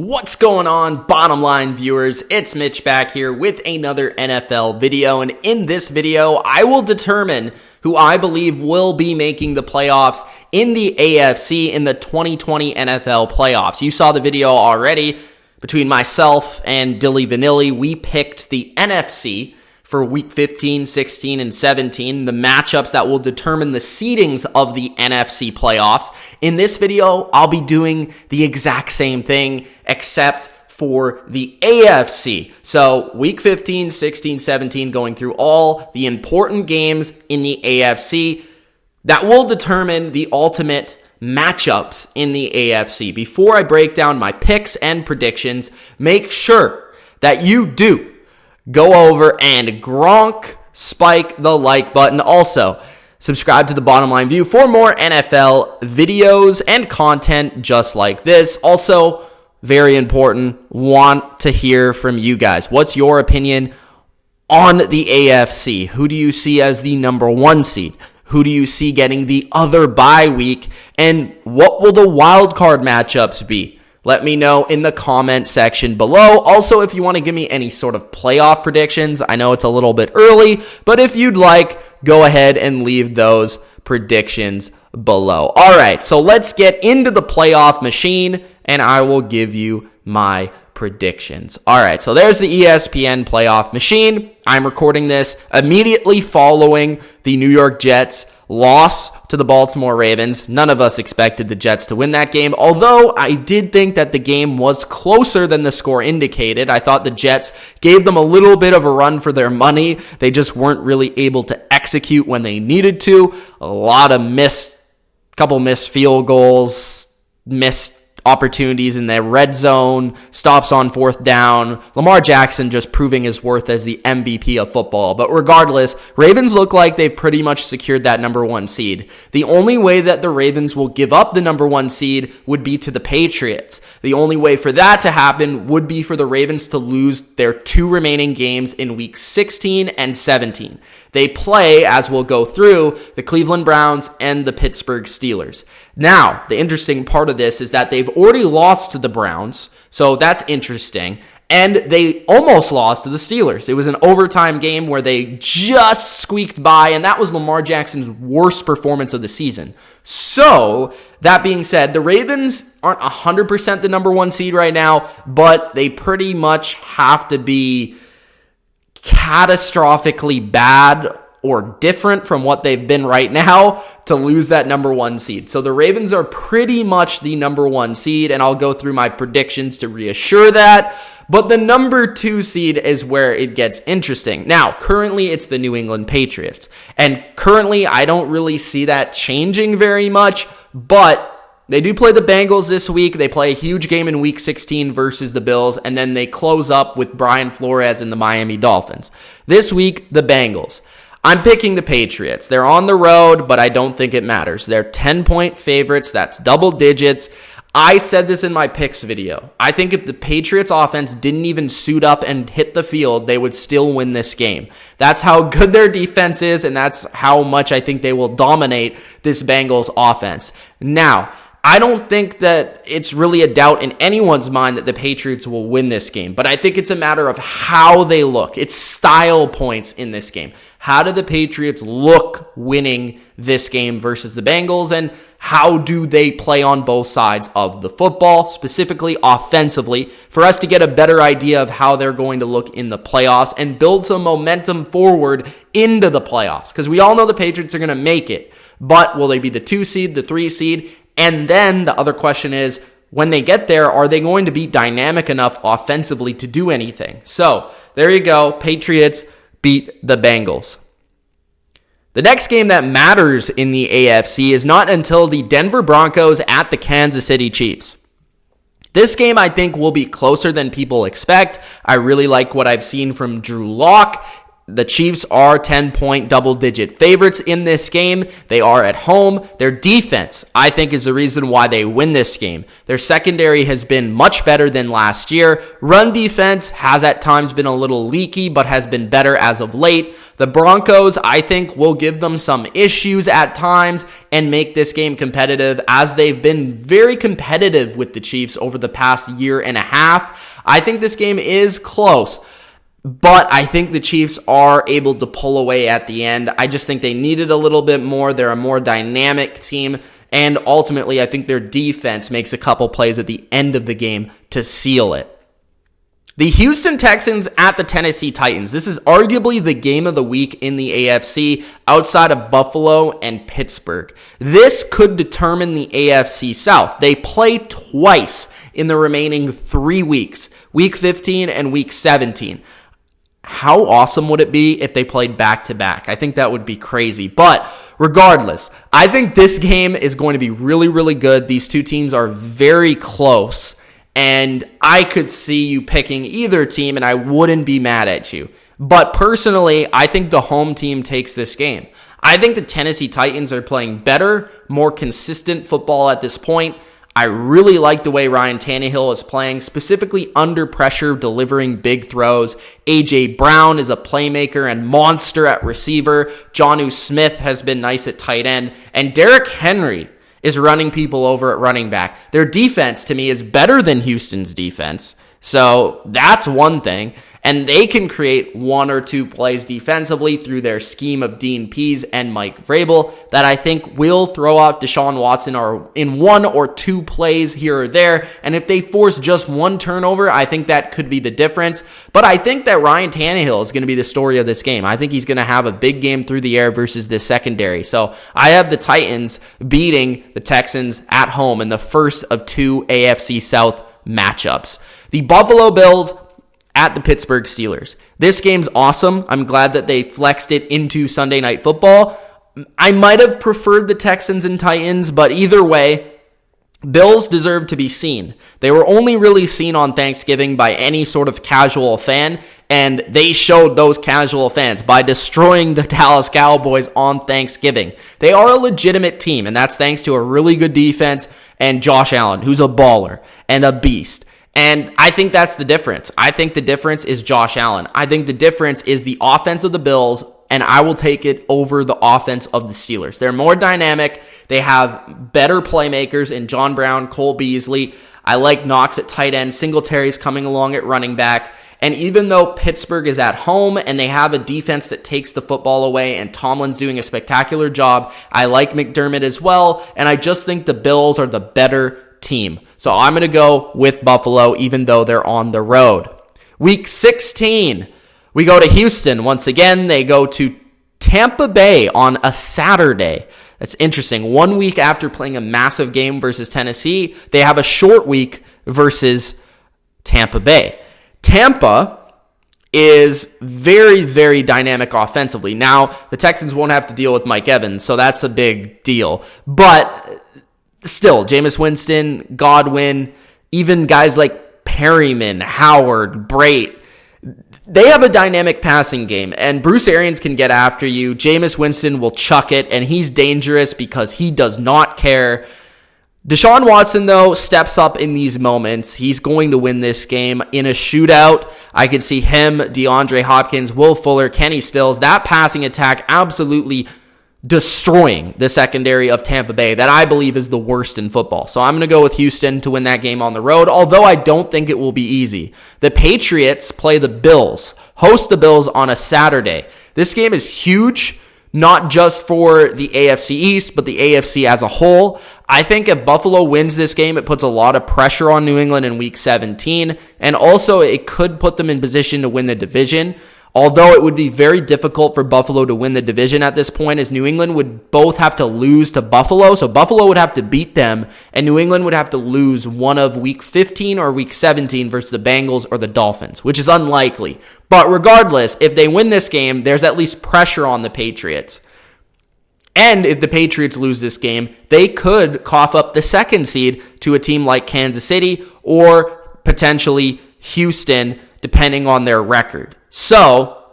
What's going on, bottom line viewers? It's Mitch back here with another NFL video, and in this video, I will determine who I believe will be making the playoffs in the AFC in the 2020 NFL playoffs. You saw the video already. Between myself and Dilly Vanilli, we picked the NFC for week 15, 16, and 17, the matchups that will determine the seedings of the NFC playoffs. In this video, I'll be doing the exact same thing, except for the AFC. So week 15, 16, 17, going through all the important games in the AFC that will determine the ultimate matchups in the AFC. Before I break down my picks and predictions, make sure that you do go over and spike the like button. Also, subscribe to the Bottom Line View for more NFL videos and content just like this. Also, very important, want to hear from you guys. What's your opinion on the AFC? Who do you see as the number one seed? Who do you see getting the other bye week? And what will the wild card matchups be? Let me know in the comment section below. Also, if you want to give me any sort of playoff predictions, I know it's a little bit early, but if you'd like, go ahead and leave those predictions below. All right, so let's get into the playoff machine, and I will give you my predictions. All right, so there's the ESPN playoff machine. I'm recording this immediately following the New York Jets loss to the Baltimore Ravens. None of us expected the Jets to win that game, although I did think that the game was closer than the score indicated. I thought the Jets gave them a little bit of a run for their money. They just weren't really able to execute when they needed to. Couple missed field goals, missed opportunities in the red zone, stops on fourth down. Lamar Jackson just proving his worth as the MVP of football. But regardless, Ravens look like they've pretty much secured that number one seed. The only way that the Ravens will give up the number one seed would be to the Patriots. The only way for that to happen would be for the Ravens to lose their two remaining games in week 16 and 17. They play, as we'll go through, the Cleveland Browns and the Pittsburgh Steelers. Now, the interesting part of this is that they've already lost to the Browns, so that's interesting. And they almost lost to the Steelers. It was an overtime game where they just squeaked by, and that was Lamar Jackson's worst performance of the season. So, that being said, the Ravens aren't 100% the number one seed right now, but they pretty much have to be catastrophically bad or different from what they've been right now to lose that number one seed. So the Ravens are pretty much the number one seed, and I'll go through my predictions to reassure that. But the number two seed is where it gets interesting. Now, currently it's the New England Patriots, and currently I don't really see that changing very much, but they do play the Bengals this week. They play a huge game in week 16 versus the Bills, and then they close up with Brian Flores and the Miami Dolphins. This week, the Bengals. I'm picking the Patriots. They're on the road, but I don't think it matters. They're 10-point favorites. That's double digits. I said this in my picks video. I think if the Patriots offense didn't even suit up and hit the field, they would still win this game. That's how good their defense is, and that's how much I think they will dominate this Bengals offense. Now, I don't think that it's really a doubt in anyone's mind that the Patriots will win this game, but I think it's a matter of how they look. It's style points in this game. How do the Patriots look winning this game versus the Bengals, and how do they play on both sides of the football, specifically offensively, for us to get a better idea of how they're going to look in the playoffs and build some momentum forward into the playoffs? Because we all know the Patriots are going to make it, but will they be the 2 seed, the 3 seed? And then the other question is, when they get there, are they going to be dynamic enough offensively to do anything? So, there you go. Patriots beat the Bengals. The next game that matters in the AFC is not until the Denver Broncos at the Kansas City Chiefs. This game, I think, will be closer than people expect. I really like what I've seen from Drew Lock. The Chiefs are 10-point double-digit favorites in this game. They are at home. Their defense, I think, is the reason why they win this game. Their secondary has been much better than last year. Run defense has at times been a little leaky, but has been better as of late. The Broncos, I think, will give them some issues at times and make this game competitive, as they've been very competitive with the Chiefs over the past year and a half. I think this game is close, but I think the Chiefs are able to pull away at the end. I just think they needed a little bit more. They're a more dynamic team, and ultimately, I think their defense makes a couple plays at the end of the game to seal it. The Houston Texans at the Tennessee Titans. This is arguably the game of the week in the AFC outside of Buffalo and Pittsburgh. This could determine the AFC South. They play twice in the remaining 3 weeks, Week 15 and Week 17. How awesome would it be if they played back-to-back? I think that would be crazy. But regardless, I think this game is going to be really, really good. These two teams are very close. And I could see you picking either team, and I wouldn't be mad at you. But personally, I think the home team takes this game. I think the Tennessee Titans are playing better, more consistent football at this point. I really like the way Ryan Tannehill is playing, specifically under pressure, delivering big throws. A.J. Brown is a playmaker and monster at receiver. Jonnu Smith has been nice at tight end. And Derrick Henry is running people over at running back. Their defense, to me, is better than Houston's defense. So that's one thing. And they can create one or two plays defensively through their scheme of Dean Pease and Mike Vrabel that I think will throw out Deshaun Watson or in one or two plays here or there. And if they force just one turnover, I think that could be the difference. But I think that Ryan Tannehill is going to be the story of this game. I think he's going to have a big game through the air versus this secondary. So I have the Titans beating the Texans at home in the first of two AFC South matchups. The Buffalo Bills at the Pittsburgh Steelers. This game's awesome. I'm glad that they flexed it into Sunday Night Football. I might have preferred the Texans and Titans, but either way, Bills deserve to be seen. They were only really seen on Thanksgiving by any sort of casual fan, and they showed those casual fans by destroying the Dallas Cowboys on Thanksgiving. They are a legitimate team, and that's thanks to a really good defense and Josh Allen, who's a baller and a beast. And I think that's the difference. I think the difference is Josh Allen. I think the difference is the offense of the Bills, and I will take it over the offense of the Steelers. They're more dynamic. They have better playmakers in John Brown, Cole Beasley. I like Knox at tight end. Singletary's coming along at running back. And even though Pittsburgh is at home and they have a defense that takes the football away and Tomlin's doing a spectacular job, I like McDermott as well. And I just think the Bills are the better team. So I'm going to go with Buffalo, even though they're on the road. Week 16, we go to Houston. Once again, they go to Tampa Bay on a Saturday. That's interesting. 1 week after playing a massive game versus Tennessee, they have a short week versus Tampa Bay. Tampa is very, very dynamic offensively. Now, the Texans won't have to deal with Mike Evans, so that's a big deal. But still, Jameis Winston, Godwin, even guys like Perryman, Howard, Brait, they have a dynamic passing game, and Bruce Arians can get after you. Jameis Winston will chuck it, and he's dangerous because he does not care. Deshaun Watson, though, steps up in these moments. He's going to win this game in a shootout. I could see him, DeAndre Hopkins, Will Fuller, Kenny Stills, that passing attack absolutely destroying the secondary of Tampa Bay that I believe is the worst in football. So I'm going to go with Houston to win that game on the road, although I don't think it will be easy. The Patriots play the Bills, host the Bills on a Saturday. This game is huge, not just for the AFC East, but the AFC as a whole. I think if Buffalo wins this game, it puts a lot of pressure on New England in Week 17, and also it could put them in position to win the division. Although it would be very difficult for Buffalo to win the division at this point, as New England would both have to lose to Buffalo. So Buffalo would have to beat them, and New England would have to lose one of Week 15 or Week 17 versus the Bengals or the Dolphins, which is unlikely. But regardless, if they win this game, there's at least pressure on the Patriots. And if the Patriots lose this game, they could cough up the second seed to a team like Kansas City or potentially Houston, depending on their record. So,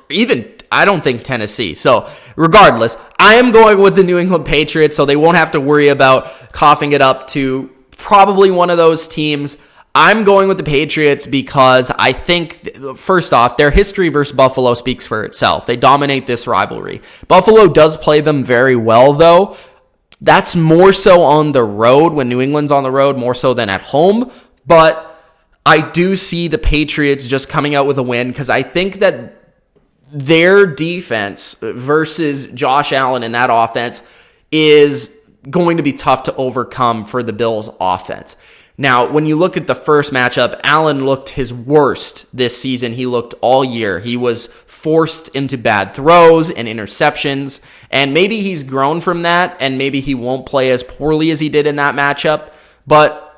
even, I don't think Tennessee. So regardless, I am going with the New England Patriots, so they won't have to worry about coughing it up to probably one of those teams. I'm going with the Patriots because I think, first off, their history versus Buffalo speaks for itself. They dominate this rivalry. Buffalo does play them very well, though. That's more so on the road, when New England's on the road, more so than at home. But I do see the Patriots just coming out with a win because I think that their defense versus Josh Allen and that offense is going to be tough to overcome for the Bills' offense. Now, when you look at the first matchup, Allen looked his worst this season. He looked all year. He was forced into bad throws and interceptions, and maybe he's grown from that, and maybe he won't play as poorly as he did in that matchup, but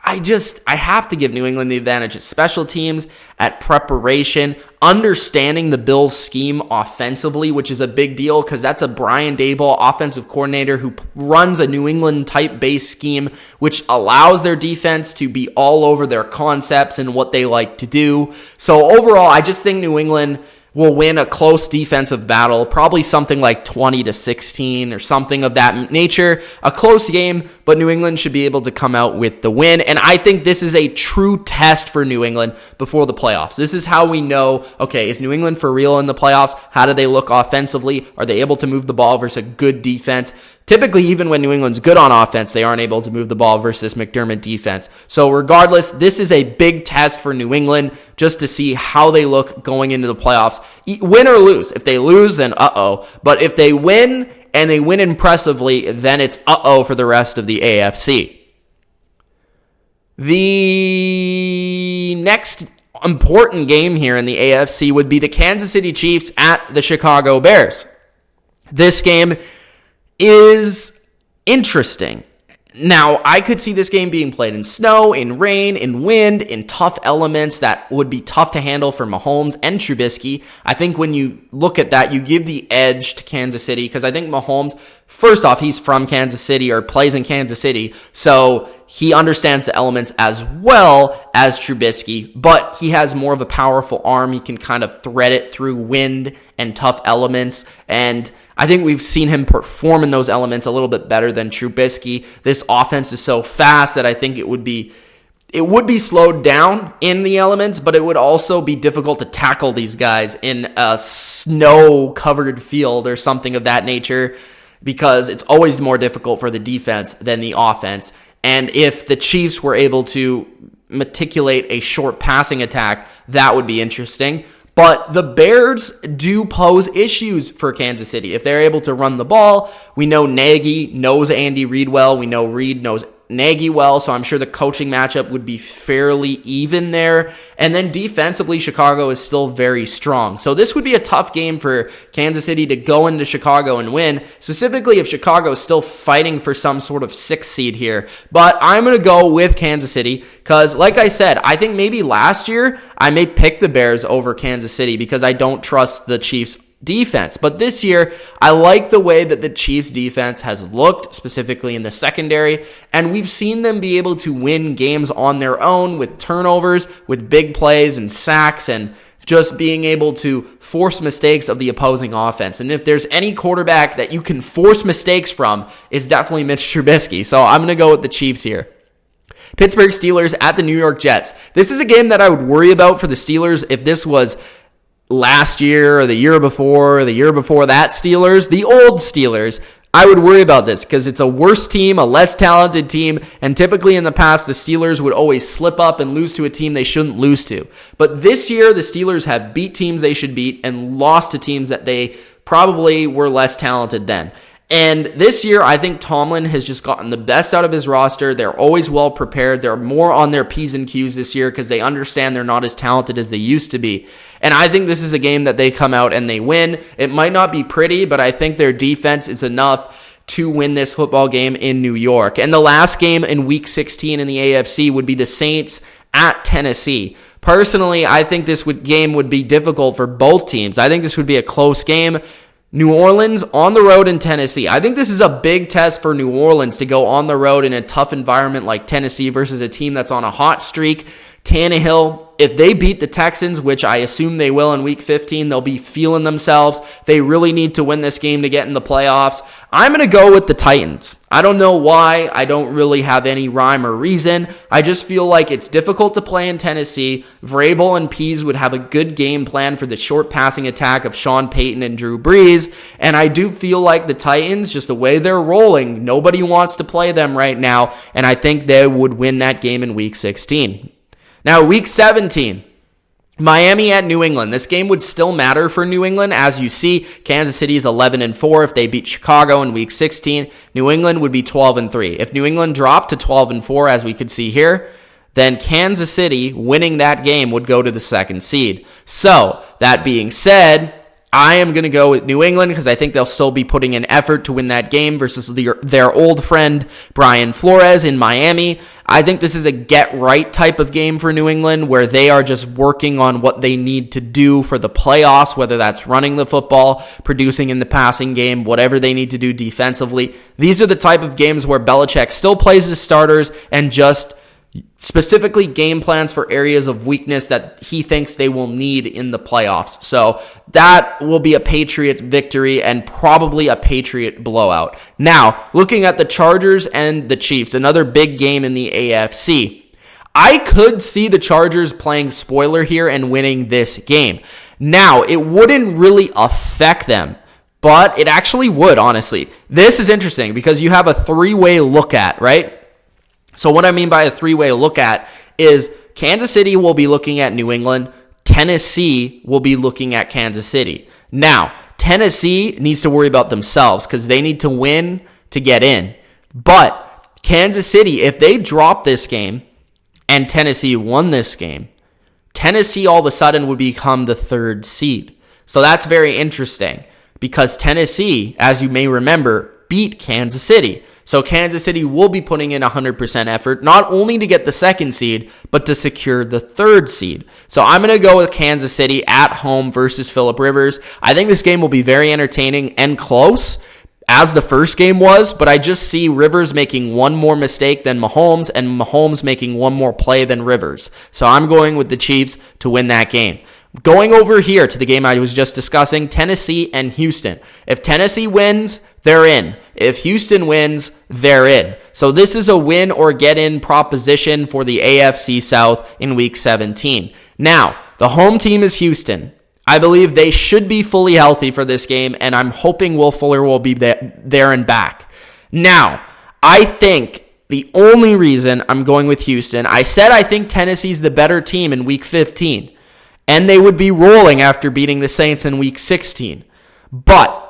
I have to give New England the advantage at special teams, at preparation, understanding the Bills' scheme offensively, which is a big deal because that's a Brian Daboll offensive coordinator who runs a New England type base scheme, which allows their defense to be all over their concepts and what they like to do. So overall, I just think New England will win a close defensive battle, probably something like 20-16 or something of that nature. A close game, but New England should be able to come out with the win. And I think this is a true test for New England before the playoffs. This is how we know, okay, is New England for real in the playoffs? How do they look offensively? Are they able to move the ball versus a good defense? Typically, even when New England's good on offense, they aren't able to move the ball versus McDermott defense. So regardless, this is a big test for New England just to see how they look going into the playoffs. Win or lose. If they lose, then uh-oh. But if they win, and they win impressively, then it's uh-oh for the rest of the AFC. The next important game here in the AFC would be the Kansas City Chiefs at the Chicago Bears. This game is interesting. Now, I could see this game being played in snow, in rain, in wind, in tough elements that would be tough to handle for Mahomes and Trubisky. I think when you look at that, you give the edge to Kansas City because I think Mahomes, first off, he's from Kansas City or plays in Kansas City, so he understands the elements as well as Trubisky, but he has more of a powerful arm. He can kind of thread it through wind and tough elements, and I think we've seen him perform in those elements a little bit better than Trubisky. This offense is so fast that I think it would be slowed down in the elements, but it would also be difficult to tackle these guys in a snow-covered field or something of that nature because it's always more difficult for the defense than the offense. And if the Chiefs were able to matriculate a short passing attack, that would be interesting. But the Bears do pose issues for Kansas City. If they're able to run the ball, we know Nagy knows Andy Reid well. We know Reid knows Nagy well, so I'm sure the coaching matchup would be fairly even there. And then defensively, Chicago is still very strong. So this would be a tough game for Kansas City to go into Chicago and win, specifically if Chicago is still fighting for some sort of 6th seed here. But I'm going to go with Kansas City because, like I said, I think maybe last year I may pick the Bears over Kansas City because I don't trust the Chiefs' defense. But this year, I like the way that the Chiefs defense has looked, specifically in the secondary, and we've seen them be able to win games on their own with turnovers, with big plays and sacks, and just being able to force mistakes of the opposing offense. And if there's any quarterback that you can force mistakes from, it's definitely Mitch Trubisky. So I'm going to go with the Chiefs here. Pittsburgh Steelers at the New York Jets. This is a game that I would worry about for the Steelers if this was last year or the year before that Steelers, the old Steelers. I would worry about this because it's a worse team, a less talented team, and typically in the past, the Steelers would always slip up and lose to a team they shouldn't lose to. But this year, the Steelers have beat teams they should beat and lost to teams that they probably were less talented than. And this year, I think Tomlin has just gotten the best out of his roster. They're always well prepared. They're more on their P's and Q's this year because they understand they're not as talented as they used to be. And I think this is a game that they come out and they win. It might not be pretty, but I think their defense is enough to win this football game in New York. And the last game in Week 16 in the AFC would be the Saints at Tennessee. Personally, I think this game would be difficult for both teams. I think this would be a close game. New Orleans on the road in Tennessee. I think this is a big test for New Orleans to go on the road in a tough environment like Tennessee versus a team that's on a hot streak. Tannehill, if they beat the Texans, which I assume they will in week 15, they'll be feeling themselves. They really need to win this game to get in the playoffs. I'm going to go with the Titans. I don't know why. I don't really have any rhyme or reason. I just feel like it's difficult to play in Tennessee. Vrabel and Pease would have a good game plan for the short passing attack of Sean Payton and Drew Brees. And I do feel like the Titans, just the way they're rolling, nobody wants to play them right now. And I think they would win that game in week 16. Now, week 17, Miami at New England. This game would still matter for New England. As you see, Kansas City is 11-4. If they beat Chicago in week 16, New England would be 12-3. If New England dropped to 12-4, as we could see here, then Kansas City winning that game would go to the second seed. So, that being said, I am going to go with New England because I think they'll still be putting in effort to win that game versus their old friend Brian Flores in Miami. I think this is a get-right type of game for New England where they are just working on what they need to do for the playoffs, whether that's running the football, producing in the passing game, whatever they need to do defensively. These are the type of games where Belichick still plays his starters and just specifically game plans for areas of weakness that he thinks they will need in the playoffs. So that will be a Patriots victory and probably a Patriot blowout. Now, looking at the Chargers and the Chiefs, another big game in the AFC. I could see the Chargers playing spoiler here and winning this game. Now, it wouldn't really affect them, but it actually would, honestly. This is interesting because you have a three-way look at, right? So what I mean by a three-way look at is Kansas City will be looking at New England. Tennessee will be looking at Kansas City. Now, Tennessee needs to worry about themselves because they need to win to get in. But Kansas City, if they drop this game and Tennessee won this game, Tennessee all of a sudden would become the third seed. So that's very interesting because Tennessee, as you may remember, beat Kansas City. So Kansas City will be putting in 100% effort, not only to get the second seed, but to secure the third seed. So I'm going to go with Kansas City at home versus Phillip Rivers. I think this game will be very entertaining and close, as the first game was, but I just see Rivers making one more mistake than Mahomes, and Mahomes making one more play than Rivers. So I'm going with the Chiefs to win that game. Going over here to the game I was just discussing, Tennessee and Houston. If Tennessee wins, they're in. If Houston wins, they're in. So this is a win or get in proposition for the AFC South in week 17. Now, the home team is Houston. I believe they should be fully healthy for this game, and I'm hoping Will Fuller will be there and back. Now, I think the only reason I'm going with Houston, I said I think Tennessee's the better team in week 15. And they would be rolling after beating the Saints in week 16. But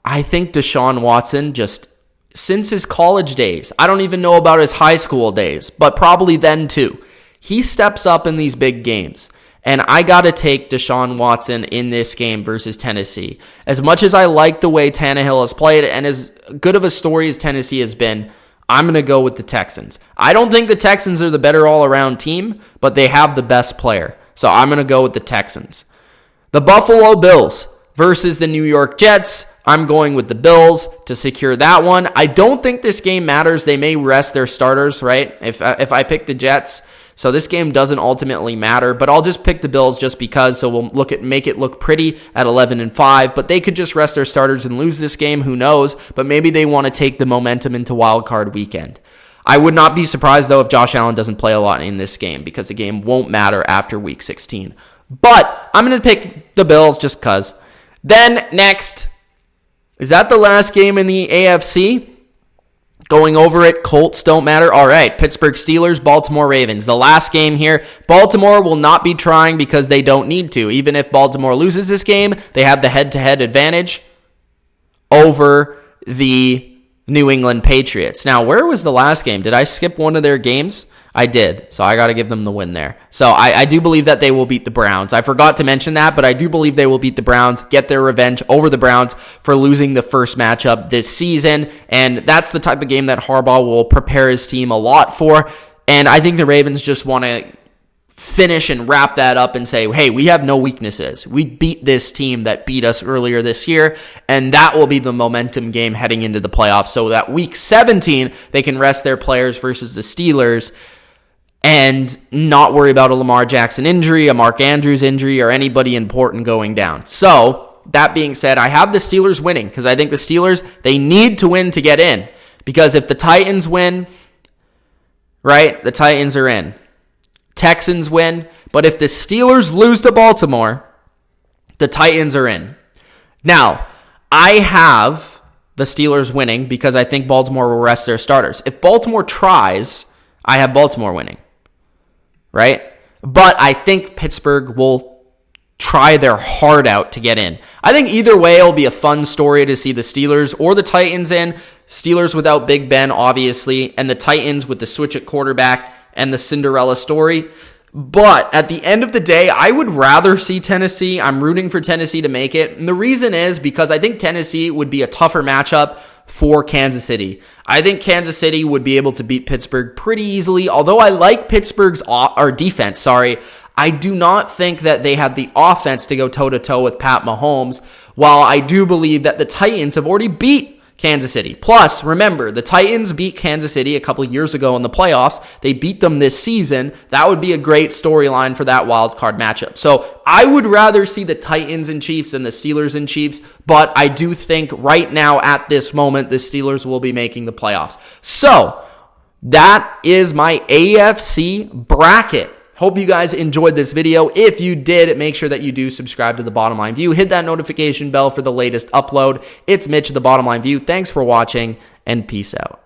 I think Deshaun Watson, just since his college days, I don't even know about his high school days, but probably then too, he steps up in these big games. And I got to take Deshaun Watson in this game versus Tennessee. As much as I like the way Tannehill has played and as good of a story as Tennessee has been, I'm going to go with the Texans. I don't think the Texans are the better all-around team, but they have the best player. So I'm going to go with the Texans. The Buffalo Bills versus the New York Jets. I'm going with the Bills to secure that one. I don't think this game matters. They may rest their starters, right? If I pick the Jets. So this game doesn't ultimately matter, but I'll just pick the Bills just because. So we'll make it look pretty at 11-5, but they could just rest their starters and lose this game. Who knows? But maybe they want to take the momentum into Wild Card Weekend. I would not be surprised, though, if Josh Allen doesn't play a lot in this game because the game won't matter after Week 16. But I'm going to pick the Bills just because. Then, next, is that the last game in the AFC? Going over it, Colts don't matter. All right, Pittsburgh Steelers, Baltimore Ravens. The last game here, Baltimore will not be trying because they don't need to. Even if Baltimore loses this game, they have the head-to-head advantage over the New England Patriots. Now, where was the last game? Did I skip one of their games? I did, so I got to give them the win there. So I do believe that they will beat the Browns. I forgot to mention that, but I do believe they will beat the Browns, get their revenge over the Browns for losing the first matchup this season, and that's the type of game that Harbaugh will prepare his team a lot for, and I think the Ravens just want to finish and wrap that up and say, hey, we have no weaknesses. We beat this team that beat us earlier this year, and that will be the momentum game heading into the playoffs so that week 17, they can rest their players versus the Steelers. and not worry about a Lamar Jackson injury, a Mark Andrews injury, or anybody important going down. So, that being said, I have the Steelers winning because I think the Steelers, they need to win to get in. Because if the Titans win, right, the Titans are in. Texans win, but if the Steelers lose to Baltimore, the Titans are in. Now, I have the Steelers winning because I think Baltimore will rest their starters. If Baltimore tries, I have Baltimore winning, right? But I think Pittsburgh will try their heart out to get in. I think either way, it'll be a fun story to see the Steelers or the Titans in. Steelers without Big Ben, obviously, and the Titans with the switch at quarterback and the Cinderella story. But at the end of the day, I would rather see Tennessee. I'm rooting for Tennessee to make it. And the reason is because I think Tennessee would be a tougher matchup for Kansas City. I think Kansas City would be able to beat Pittsburgh pretty easily. Although I like Pittsburgh's defense, I do not think that they have the offense to go toe-to-toe with Pat Mahomes, while I do believe that the Titans have already beat Kansas City. Plus, remember, the Titans beat Kansas City a couple years ago in the playoffs. They beat them this season. That would be a great storyline for that wild card matchup. So I would rather see the Titans and Chiefs than the Steelers and Chiefs, but I do think right now at this moment, the Steelers will be making the playoffs. So that is my AFC bracket. Hope you guys enjoyed this video. If you did, make sure that you do subscribe to The Bottom Line View. Hit that notification bell for the latest upload. It's Mitch of The Bottom Line View. Thanks for watching, and peace out.